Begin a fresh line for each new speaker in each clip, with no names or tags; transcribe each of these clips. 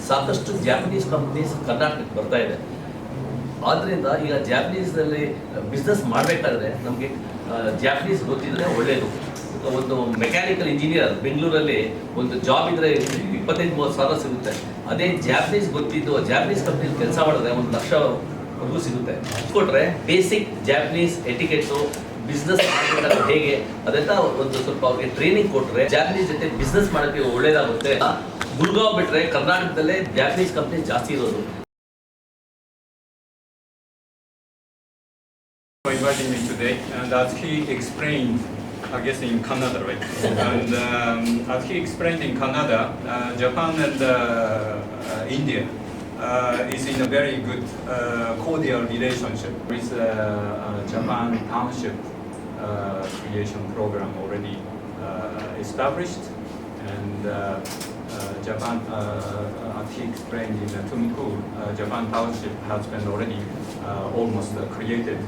ಸಾಕಷ್ಟು Japanese companies ಕರ್ನಾಟಕಕ್ಕೆ ಬರ್ತಾ ಇದೆ. ಆದ್ದರಿಂದ ಈಗ ಜಾಪನೀಸ್ನಲ್ಲಿ ಬಿಸ್ನೆಸ್ ಮಾಡಬೇಕಾದ್ರೆ ನಮಗೆ ಜಾಪನೀಸ್ ಗೊತ್ತಿದ್ರೆ ಒಳ್ಳೆಯದು. ಒಂದು ಮೆಕ್ಯಾನಿಕಲ್ ಇಂಜಿನಿಯರ್ ಬೆಂಗಳೂರಲ್ಲಿ ಒಂದು ಜಾಬ್ ಇದ್ರೆ 25-30 ಸಾವಿರ ಸಿಗುತ್ತೆ. ಅದೇ ಜಾಪನೀಸ್ ಗೊತ್ತಿದ್ದು ಜಾಪನೀಸ್ ಕಂಪ್ನಿಲಿ ಕೆಲಸ ಮಾಡಿದ್ರೆ 1 ಲಕ್ಷವರೆಗೂ ಸಿಗುತ್ತೆ. ಕೊಟ್ಟರೆ ಬೇಸಿಕ್ ಜಾಪನೀಸ್ ಎಟಿಕೆಟ್ಸು ಬಿಸ್ನೆಸ್ ಮಾಡಬೇಕಾದ್ರೆ ಹೇಗೆ ಅದೆಲ್ಲ ಒಂದು ಸ್ವಲ್ಪ ಅವ್ರಿಗೆ ಟ್ರೈನಿಂಗ್ ಕೊಟ್ಟರೆ ಜಾಪನೀಸ್ ಜೊತೆ ಬಿಸ್ನೆಸ್ ಮಾಡೋಕ್ಕೆ ಒಳ್ಳೇದಾಗುತ್ತೆ. ಗುಲ್ಗಾಂವ್ ಬಿಟ್ಟರೆ ಕರ್ನಾಟಕದಲ್ಲೇ ಜಾಪನೀಸ್ ಕಂಪ್ನಿ ಜಾಸ್ತಿ ಇರೋದು.
For inviting me today, and as he explained, I guess in Canada, right? And as he explained in Canada, Japan and India is in a very good cordial relationship with Japan Township creation program already established, and Japan, as he explained in Tumiku, Japan Township has been already almost created.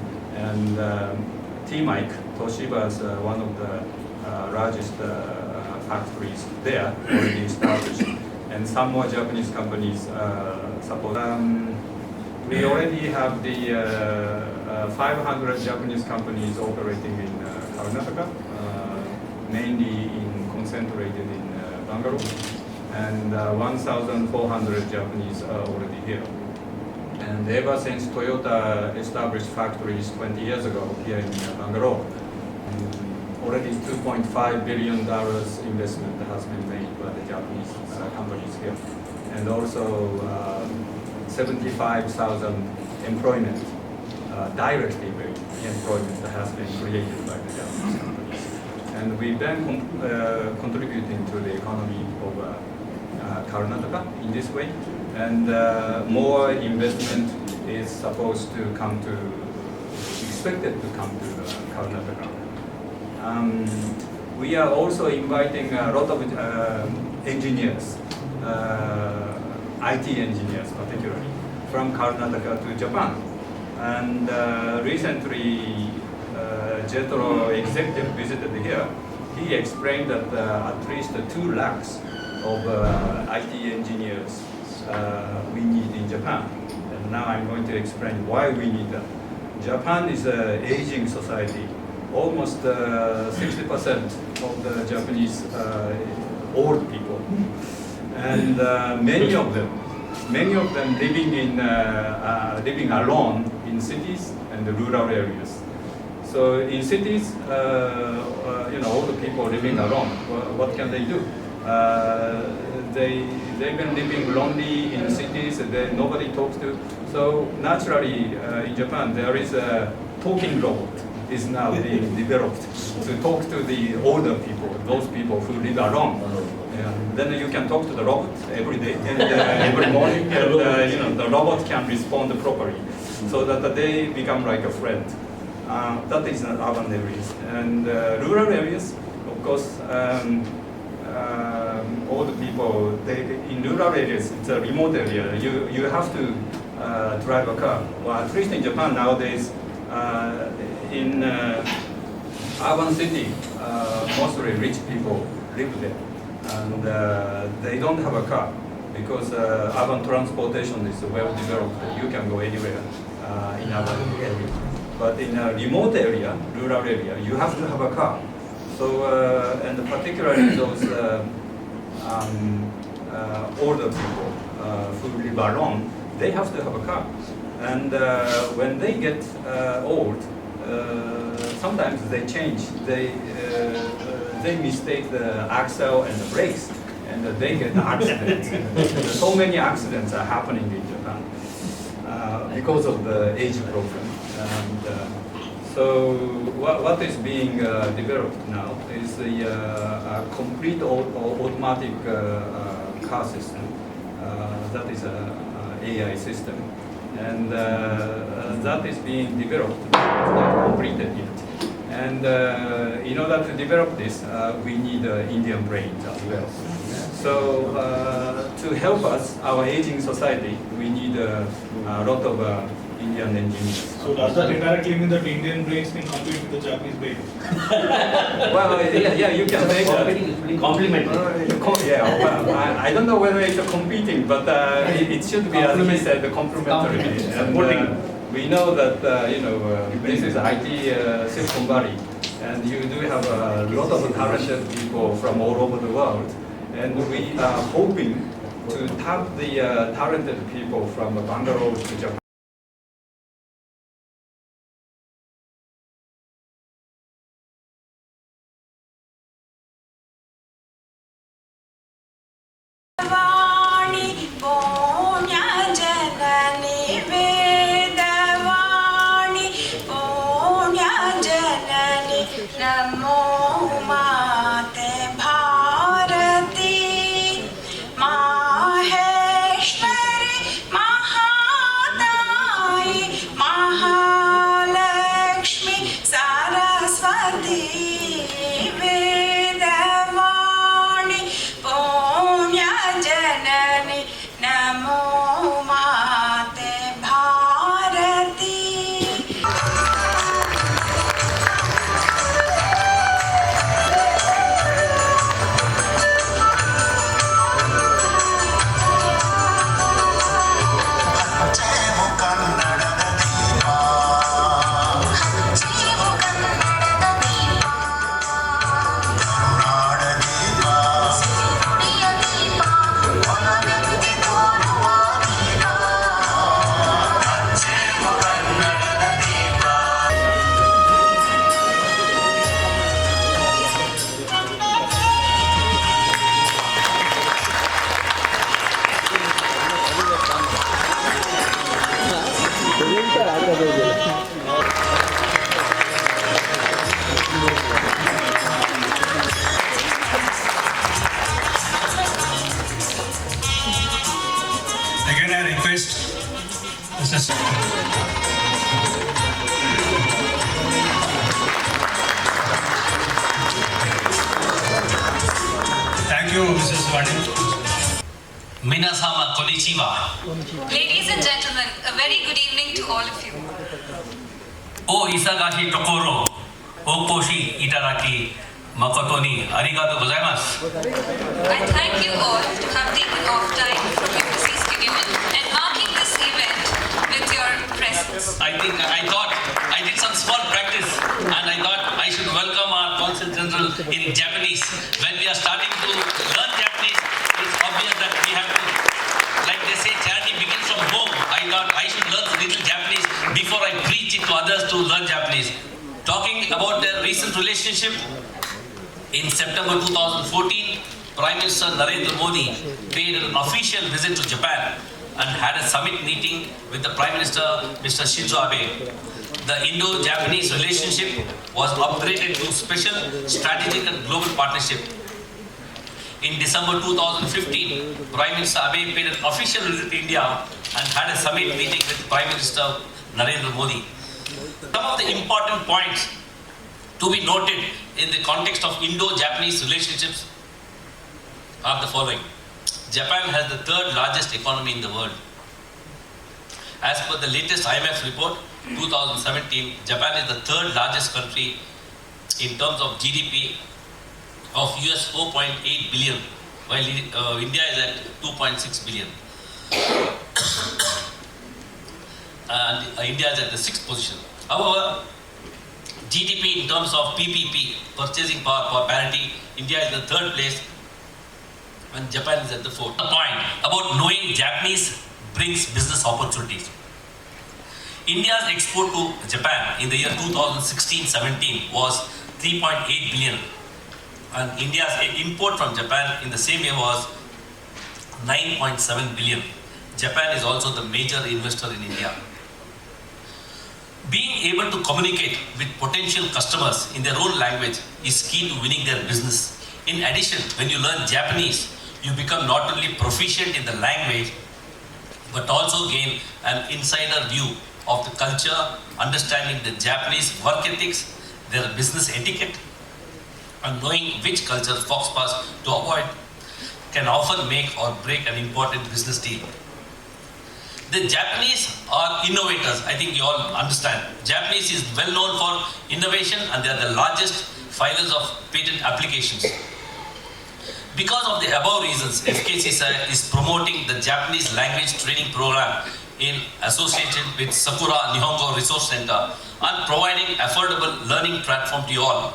And T-Mike, Toshiba is one of the largest factories there, already established. And some more Japanese companies support. We already have the 500 Japanese companies operating in Karnataka, mainly concentrated in Bangalore. And 1,400 Japanese are already here. And ever since Toyota established factories 20 years ago here in Bangalore, already $2.5 billion investment has been made by the Japanese companies here. And also 75,000 employment, directly employment has been created by the Japanese companies. And we've been contributing to the economy of Karnataka in this way. And more investment is supposed to come to, expected to come to Karnataka. We are also inviting a lot of engineers, IT engineers particularly, from Karnataka to Japan. And recently, JETRO executive visited here. He explained that at least 2 lakhs of IT engineers we need in Japan. And now I'm going to explain why we need that. Japan is an aging society. Almost 60% of the Japanese old people, and many of them living alone in cities and the rural areas. So in cities, all the people living alone, what can they do? They've been living lonely in cities, nobody talks to. So naturally, in Japan, there is a talking robot is now being developed to talk to the older people, those people who live alone. Then you can talk to the robot every day and every morning, and the robot can respond properly, so that they become like a friend. That is in urban areas. And rural areas, of course, all the people, in rural areas, it's a remote area. You have to drive a car. Well, at least in Japan nowadays, in urban city, mostly rich people live there, and they don't have a car because urban transportation is well developed. You can go anywhere in urban area. But in a remote area, rural area, you have to have a car. So, and particularly those older people who live alone, they have to have a car. And when they get old, sometimes they change. They mistake the axle and the brakes, and they get accidents. So many accidents are happening in Japan because of the age problem. And, so what is being developed now is a complete automatic car system. That is an AI system. And that is being developed, not completed yet. And in order to develop this, we need Indian brains as well. So to help us, our aging society, we need a lot of Indian engineers.
So does that indirectly mean that Indian brains can compete with the Japanese brain?
Well, yeah, you can say that.
Complementary.
Yeah, well, I don't know whether it's competing, but it should be, as he said, complementary. And we know that this is IT Silicon Valley, and you do have a lot of talented people from all over the world, and we are hoping to tap the talented people from Bangalore to Japan.
Again, I request Mr. Thank you, Mrs. Vani.
Minasama konnichiwa.
Ladies and gentlemen, a very good evening to all of you.
O isagashi tokoro, o koshi itaraki, makoto ni arigatou gozaimasu.
I thank you all to have taken off time from your busy schedule and marking this event with your presence.
I thought I did some small practice and I thought I should welcome our Consul General in Japanese. When we are starting to learn Japanese, it's obvious that we have to, like they say, charity begins from home. I thought I should learn a little Japanese before I preach it to others to learn Japanese. Talking about their recent relationship, in September 2014, Prime Minister Narendra Modi paid an official visit to Japan and had a summit meeting with the Prime Minister, Mr. Shinzo Abe. The Indo-Japanese relationship was upgraded to special strategic and global partnership. In December 2015, Prime Minister Abe paid an official visit to India and had a summit meeting with Prime Minister Narendra Modi. Some of the important points to be noted in the context of Indo-Japanese relationships are the following. Japan has the third largest economy in the world. As per the latest IMF report, 2017, Japan is the third largest country in terms of GDP of US 4.8 billion, while India is at 2.6 billion. And India is at the 6th position. However, GDP in terms of PPP, purchasing power parity, India is the 3rd place and Japan is at the 4th. The point about knowing Japanese brings business opportunities. India's export to Japan in the year 2016-17 was 3.8 billion and India's import from Japan in the same year was 9.7 billion. Japan is also the major investor in India. Being able to communicate with potential customers in their own language is key to winning their business. In addition, when you learn Japanese, you become not only proficient in the language, but also gain an insider view of the culture, understanding the Japanese work ethics, their business etiquette, and knowing which culture fox pass to avoid can often make or break an important business deal. The Japanese are innovators. I think you all understand. Japanese is well known for innovation, and they are the largest filers of patent applications. Because of the above reasons, FKCCI is promoting the Japanese language training program in association with Sakura Nihongo Resource Center and providing affordable learning platform to you all.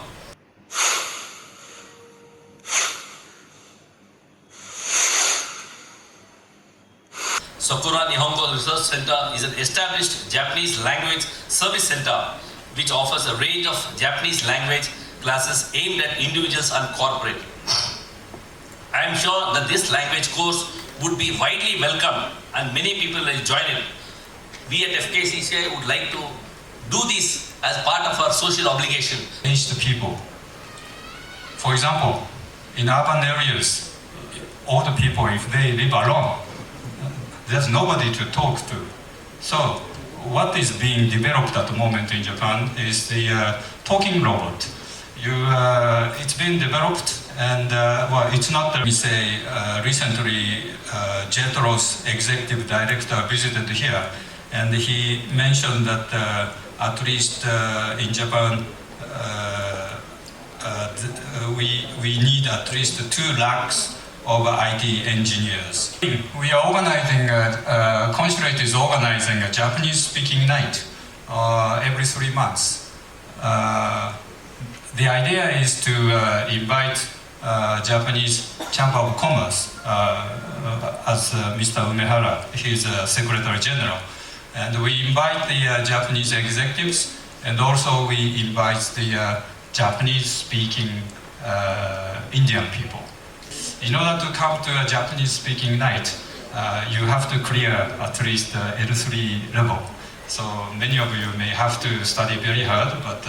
Sakura Nihongo Research Center is an established Japanese language service center which offers a range of Japanese language classes aimed at individuals and corporate. I am sure that this language course would be widely welcomed and many people will join it. We at FKCCI would like to do this as part of our social obligation.
Engage the people. For example, in urban areas, all the people, if they live alone, there's nobody to talk to. So what is being developed at the moment in Japan is the talking robot. It's been developed, and well, it's not. We say recently, JETRO's executive director visited here, and he mentioned that at least in Japan, we need at least 2 lakhs of IT engineers. We are organizing, Consulate is organizing a Japanese speaking night every 3 months. The idea is to invite Japanese Chamber of Commerce as Mr. Umehara, he's Secretary General. And we invite the Japanese executives, and also we invite the Japanese speaking Indian people. In order to come to a Japanese speaking night, you have to clear at least L3 level. So many of you may have to study very hard, but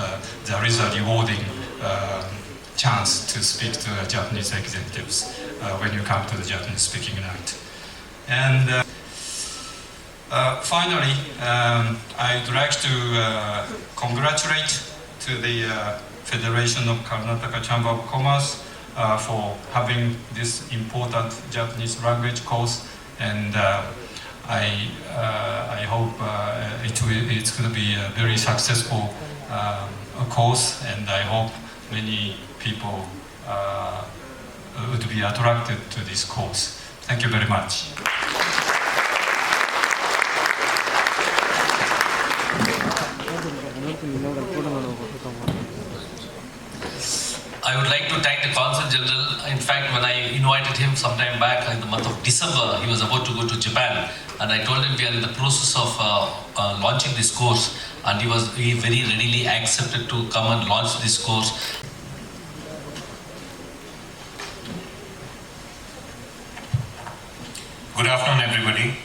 there is a rewarding chance to speak to Japanese executives when you come to the Japanese speaking night. And finally, I'd like to congratulate to the Federation of Karnataka Chamber of Commerce for having this important Japanese language course, and I hope it's going to be a very successful course, and I hope many people would be attracted to this course. Thank you very much.
I would like to thank the Consul General. In fact, when I invited him sometime back in the month of December, he was about to go to Japan, and I told him we are in the process of launching this course, and he very readily accepted to come and launch this course.
Good afternoon, everybody.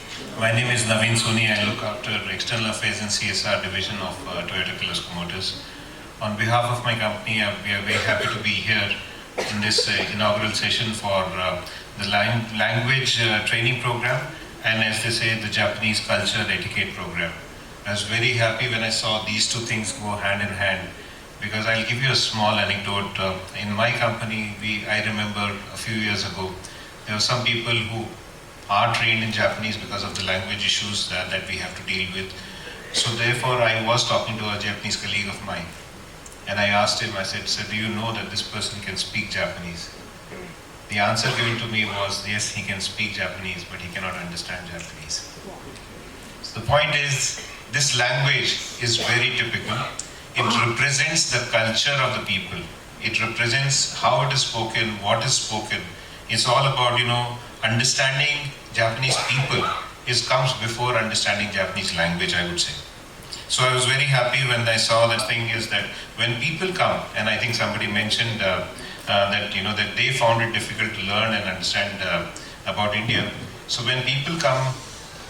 My name is Naveen Soni. I look after External Affairs and CSR Division of Toyota Kirloskar Motors. On behalf of my company, we are very happy to be here in this inaugural session for the language training program, and as they say, the Japanese culture etiquette program. I was very happy when I saw these 2 things go hand in hand, because I'll give you a small anecdote. In my company, I remember a few years ago, there were some people who are trained in Japanese because of the language issues that we have to deal with. So therefore, I was talking to a Japanese colleague of mine, and I asked him, I said, "Sir, do you know that this person can speak Japanese?" The answer given to me was, yes, he can speak Japanese, but he cannot understand Japanese. So the point is, this language is very typical. It represents the culture of the people. It represents how it is spoken, what is spoken. It's all about, understanding Japanese people comes before understanding Japanese language, I would say. So I was very happy when I saw that thing is that when people come, and I think somebody mentioned that they found it difficult to learn and understand about India. So when people come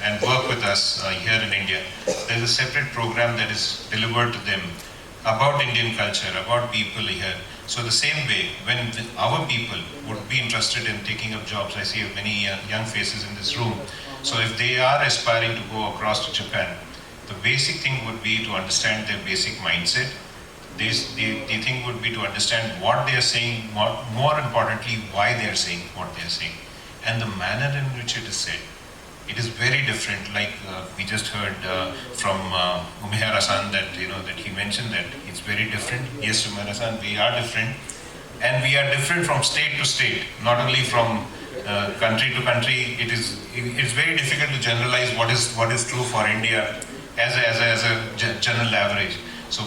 and work with us here in India, there's a separate program that is delivered to them about Indian culture, about people here. So the same way, when our people would be interested in taking up jobs, I see many young faces in this room. So if they are aspiring to go across to Japan, the basic thing would be to understand their basic mindset. The thing would be to understand what they are saying, more importantly, why they are saying what they are saying, and the manner in which it is said. it is very different. Like we just heard from Umehara-san that that he mentioned that it's very different. Yes, Umehara-san, we are different, and we are different from state to state, not only from country to country. It's very difficult to generalize what is true for India as a general average. So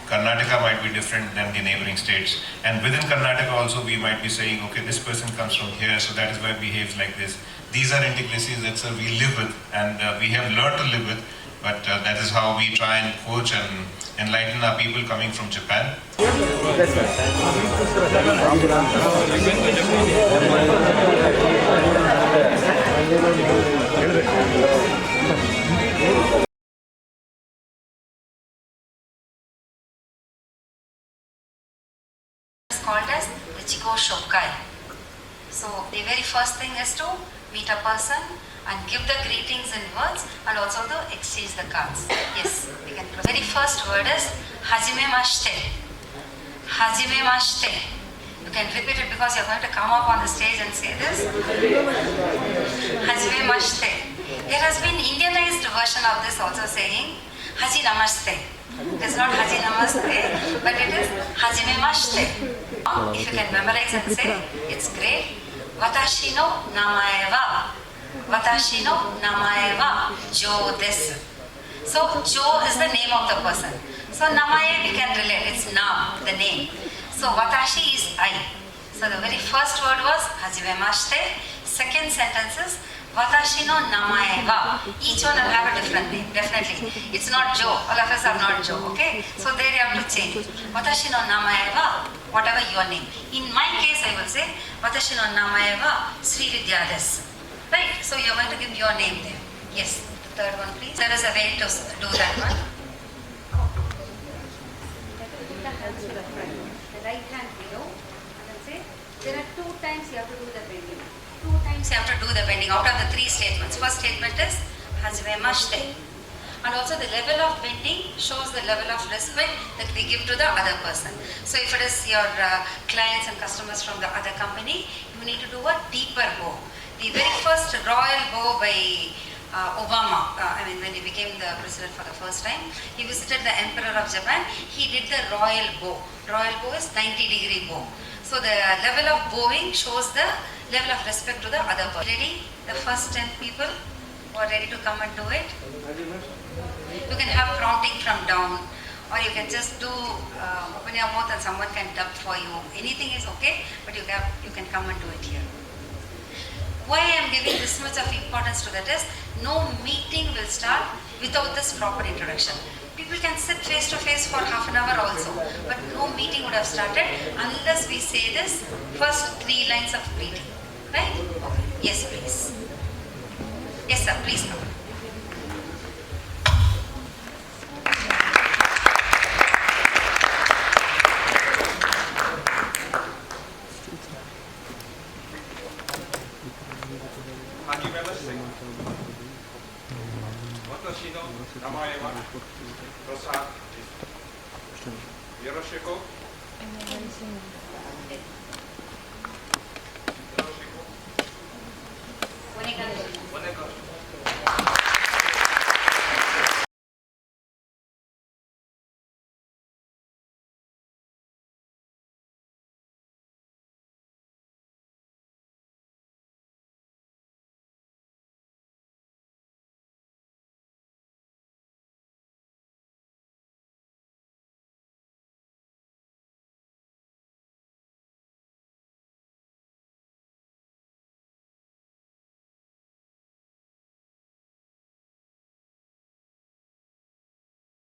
Karnataka might be different than the neighboring states, and within Karnataka also we might be saying, okay, this person comes from here, so that is why behaves like this. These are intricacies that we live with, and we have learned to live with, but that is how we try and coach and enlighten our people coming from Japan.
It's called as the Chigo Shokai. So the very first thing is to meet a person and give the greetings in words and also to exchange the cards. Yes, we can. The very first word is Hajimemashite. Hajimemashite. You can repeat it because you're going to come up on the stage and say this. Hajimemashite. There has been Indianized version of this also saying Haji Namaste. It is not Haji Namaste, but it is Hajimemashite. If you can memorize and say, it's great. Watashi no namae wa. Watashi no namae wa Jo desu. So Jo is the name of the person. So namae we can relate, it's nam, the name. So watashi is I. So the very first word was hajimemashite. Second sentence is watashi no namae wa. Each one will have a different name, definitely. It's not Jo, all of us are not Jo, okay? So there you have to change. Watashi no namae wa, whatever your name. In my case I will say watashi no namae wa Sri Vidya desu. Right? So you are going to give your name there. Yes. The third one, please. There is a way to do that one. The right hand below. And then say, there are 2 times you have to do the bending. 2 times you have to do the bending out of the 3 statements. First statement is Hajimemashite. And also the level of bending shows the level of respect that we give to the other person. So if it is your clients and customers from the other company, you need to do a deeper bow. The very first royal bow by Obama, when he became the president for the first time, he visited the Emperor of Japan, he did the royal bow. Royal bow is 90-degree bow. So the level of bowing shows the level of respect to the other person. Ready? The first 10 people who are ready to come and do it. You can have prompting from down, or you can just do open your mouth and someone can dub for you. Anything is okay, but you can come and do it here. Why I am giving this much of importance to that is, no meeting will start without this proper introduction. People can sit face to face for half an hour also, but no meeting would have started unless we say this first 3 lines of greeting. Right? Okay. Yes, please. Yes, sir. Please come.